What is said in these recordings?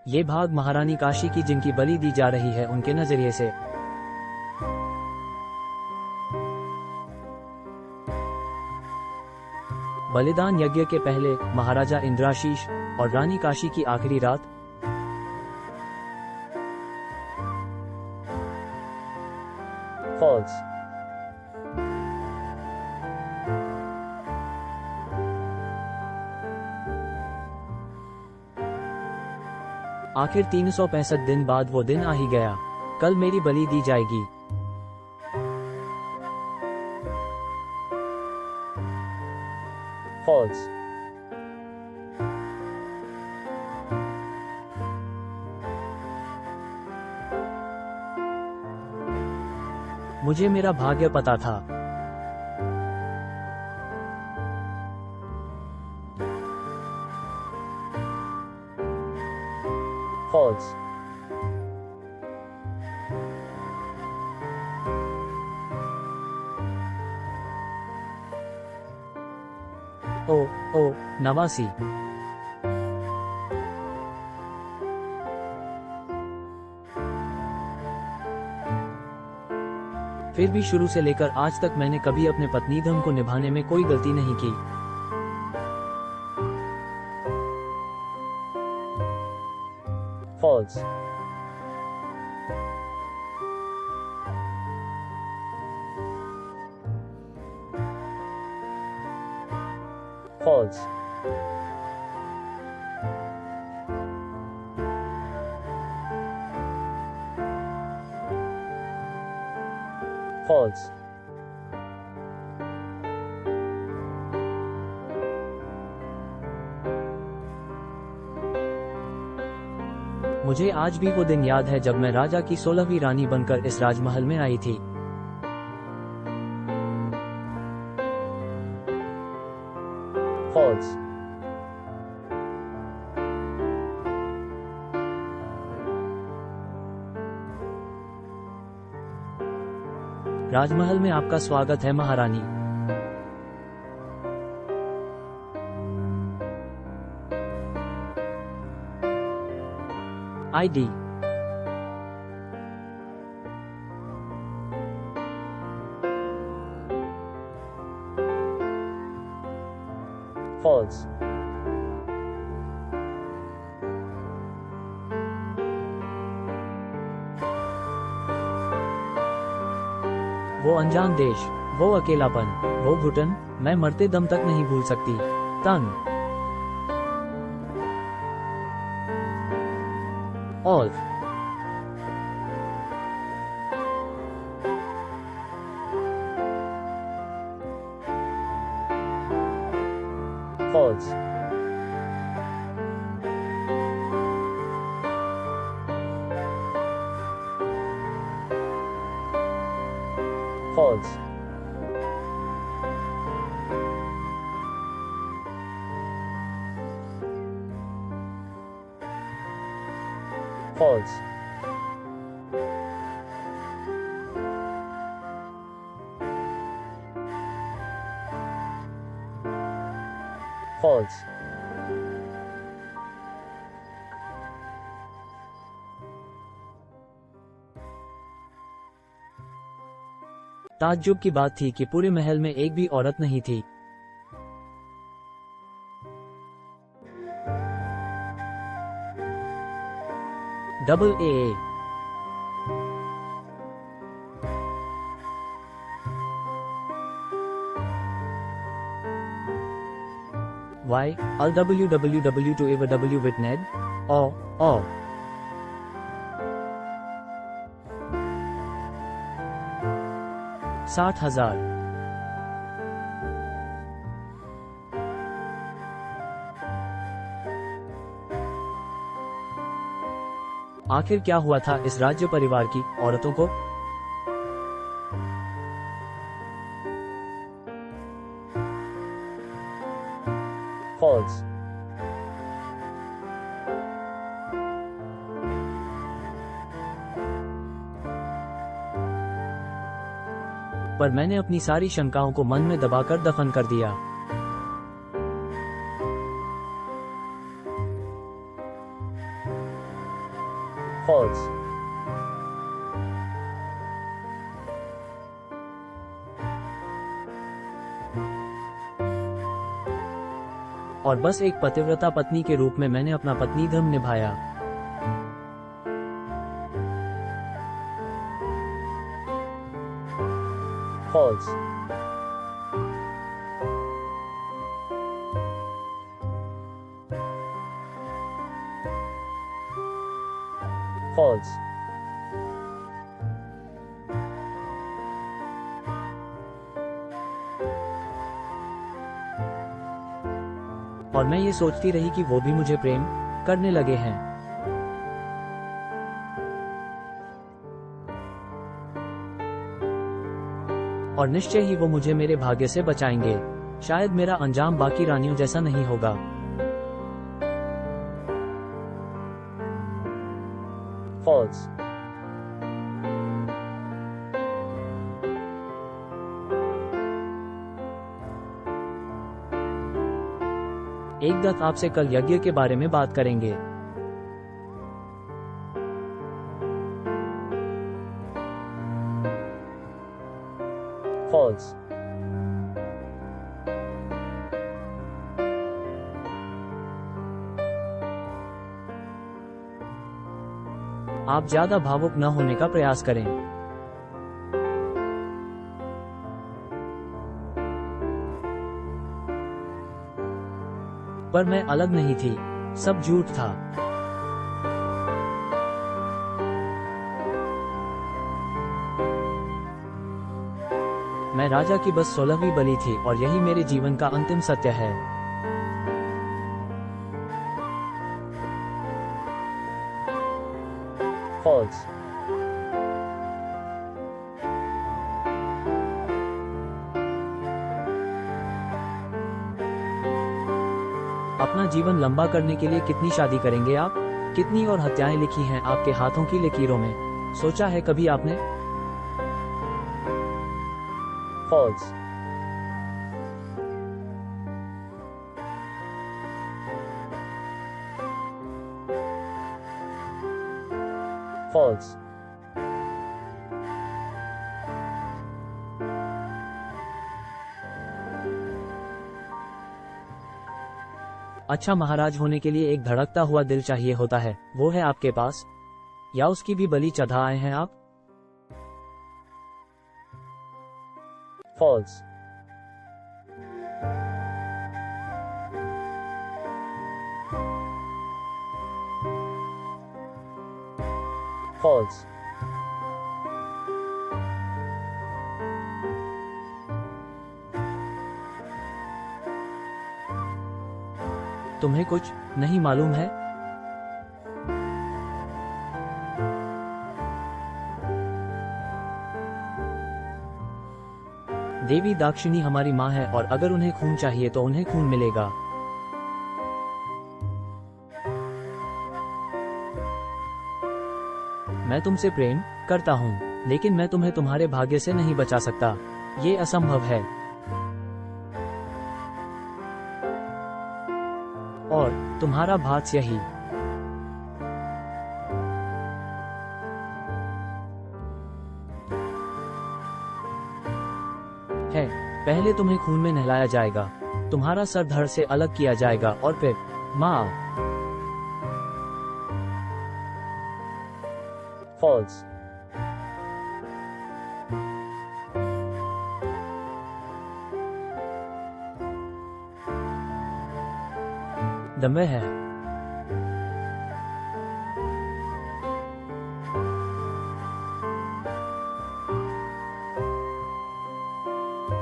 ये भाग महारानी काशी की जिनकी बलि दी जा रही है उनके नजरिए से। बलिदान यज्ञ के पहले महाराजा इंद्राशीष और रानी काशी की आखिरी रात। फॉल्स। आखिर 365 दिन बाद वो दिन आ ही गया। कल मेरी बलि दी जाएगी। फॉल्स। मुझे मेरा भाग्य पता था। फॉल्स। ओ 89। फिर भी शुरू से लेकर आज तक मैंने कभी अपने पत्नी धर्म को निभाने में कोई गलती नहीं की। फॉल्स। फॉल्स। फॉल्स। मुझे आज भी वो दिन याद है जब मैं राजा की 16वीं रानी बनकर इस राजमहल में आई थी। फॉल्स। राजमहल में आपका स्वागत है महारानी। आईडी। फॉल्स। वो अनजान देश, वो अकेलापन, वो घुटन, मैं मरते दम तक नहीं भूल सकती। तंग। All. False. False. False. False. ताज्जुब की बात थी कि पूरे महल में एक भी औरत नहीं थी। Double A. वाई अल www to ever w with Ned? ओ 60,000। आखिर क्या हुआ था इस राज्य परिवार की औरतों को? फॉल्स। पर मैंने अपनी सारी शंकाओं को मन में दबाकर दफन कर दिया। फॉल्स। और बस एक पतिव्रता पत्नी के रूप में मैंने अपना पत्नी धर्म निभाया। फॉल्स। फॉल्स। और मैं ये सोचती रही कि वो भी मुझे प्रेम करने लगे हैं। और निश्चय ही वो मुझे मेरे भाग्य से बचाएंगे। शायद मेरा अंजाम बाकी रानियों जैसा नहीं होगा। फॉल्स। एक दत्त आपसे कल यज्ञ के बारे में बात करेंगे। फॉल्स। आप ज्यादा भावुक न होने का प्रयास करें। पर मैं अलग नहीं थी, सब झूठ था। मैं राजा की बस 16वीं बलि थी और यही मेरे जीवन का अंतिम सत्य है। फॉल्स। अपना जीवन लंबा करने के लिए कितनी शादी करेंगे आप? कितनी और हत्याएं लिखी हैं आपके हाथों की लकीरों में? सोचा है कभी आपने? फॉल्स। फॉल्स। अच्छा, महाराज होने के लिए एक धड़कता हुआ दिल चाहिए होता है, वो है आपके पास? या उसकी भी बलि चढ़ा आए हैं आप? फॉल्स। फॉल्स। तुम्हें कुछ नहीं मालूम है? देवी दाक्षिणी हमारी माँ है और अगर उन्हें खून चाहिए तो उन्हें खून मिलेगा। मैं तुमसे प्रेम करता हूँ, लेकिन मैं तुम्हें तुम्हारे भाग्य से नहीं बचा सकता। ये असंभव है। और तुम्हारा भाग्य यही है। पहले तुम्हें खून में नहलाया जाएगा, तुम्हारा सर धड़ से अलग किया जाएगा और फिर माँ। फॉल्स। दम्भे है।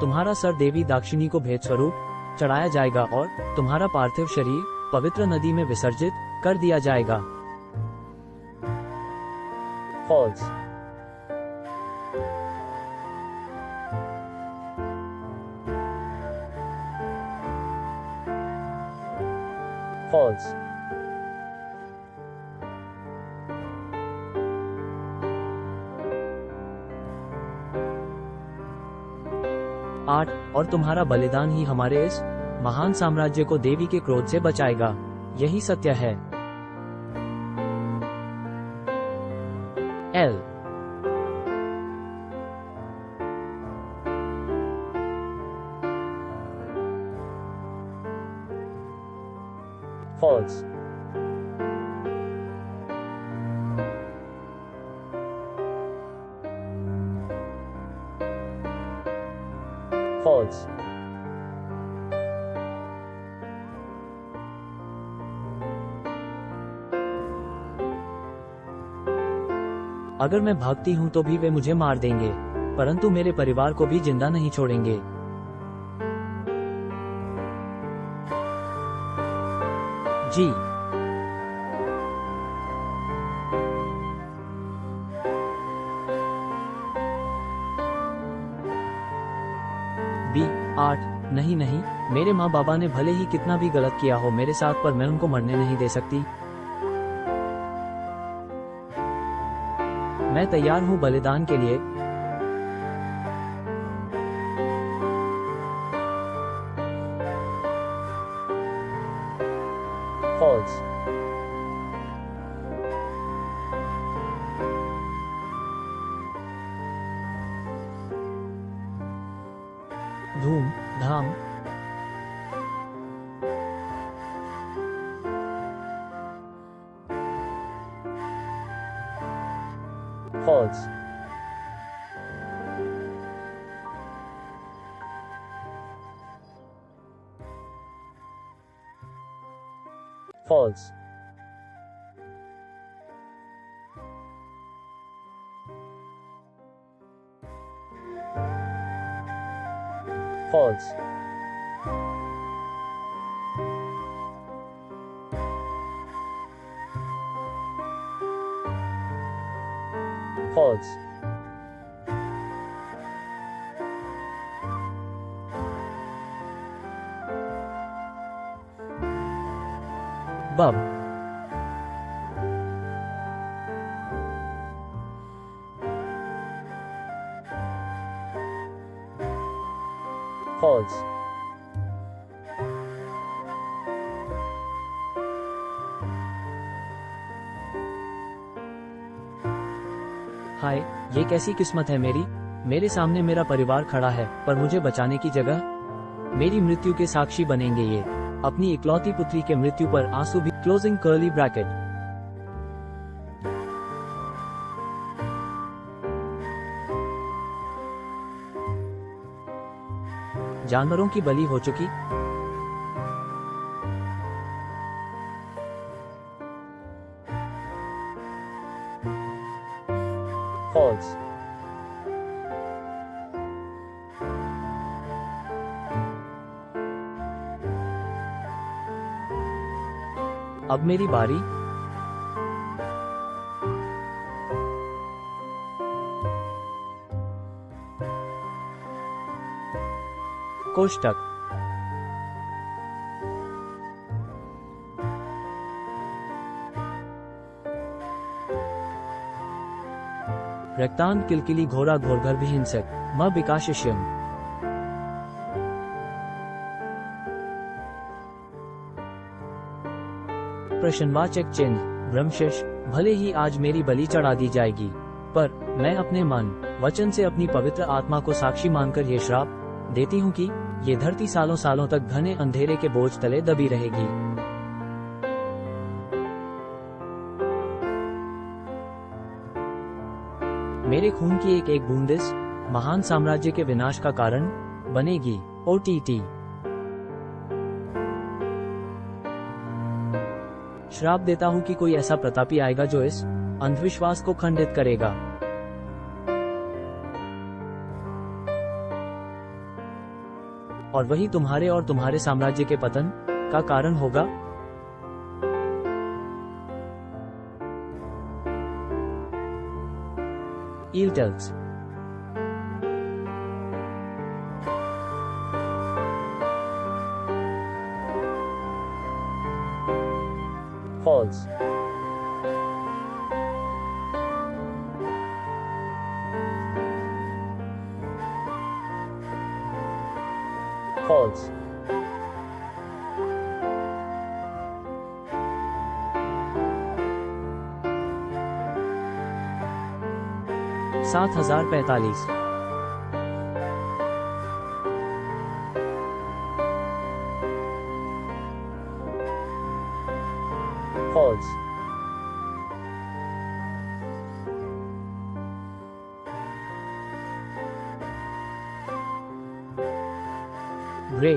तुम्हारा सर देवी दाक्षिणी को भेद स्वरूप चढ़ाया जाएगा और तुम्हारा पार्थिव शरीर पवित्र नदी में विसर्जित कर दिया जाएगा। फॉल्स। फॉल्स। आठ, और तुम्हारा बलिदान ही हमारे इस महान साम्राज्य को देवी के क्रोध से बचाएगा। यही सत्य है। L. False. False. अगर मैं भागती हूं तो भी वे मुझे मार देंगे, परंतु मेरे परिवार को भी जिंदा नहीं छोड़ेंगे। जी। बी 8 नहीं नहीं, मेरे माँ बाबा ने भले ही कितना भी गलत किया हो मेरे साथ, पर मैं उनको मरने नहीं दे सकती। मैं तैयार हूँ बलिदान के लिए। False. धूम धाम। False. False. False. False. Bub. False. हाय, ये कैसी किस्मत है मेरी। मेरे सामने मेरा परिवार खड़ा है, पर मुझे बचाने की जगह। मेरी मृत्यु के साक्षी बनेंगे ये, अपनी इकलौती पुत्री के मृत्यु पर आंसू भी। Closing curly bracket. जानवरों की बलि हो चुकी। False. अब मेरी बारी। कोष्टक। रक्तांत किलकिली घोरा घोरघर भी हिंसक म विकाशिष्यम। प्रश्नवाचक चिन्ह ब्रह्मशिष। भले ही आज मेरी बलि चढ़ा दी जाएगी, पर मैं अपने मन वचन से अपनी पवित्र आत्मा को साक्षी मानकर ये श्राप देती हूँ कि ये धरती सालों सालों तक घने अंधेरे के बोझ तले दबी रहेगी। मेरे खून की एक एक बूंद इस महान साम्राज्य के विनाश का कारण बनेगी। OTT। श्राप देता हूं कि कोई ऐसा प्रतापी आएगा जो इस अंधविश्वास को खंडित करेगा। और वही तुम्हारे और तुम्हारे साम्राज्य के पतन का कारण होगा। Ealtelx। False. False. 7045। False. Grey,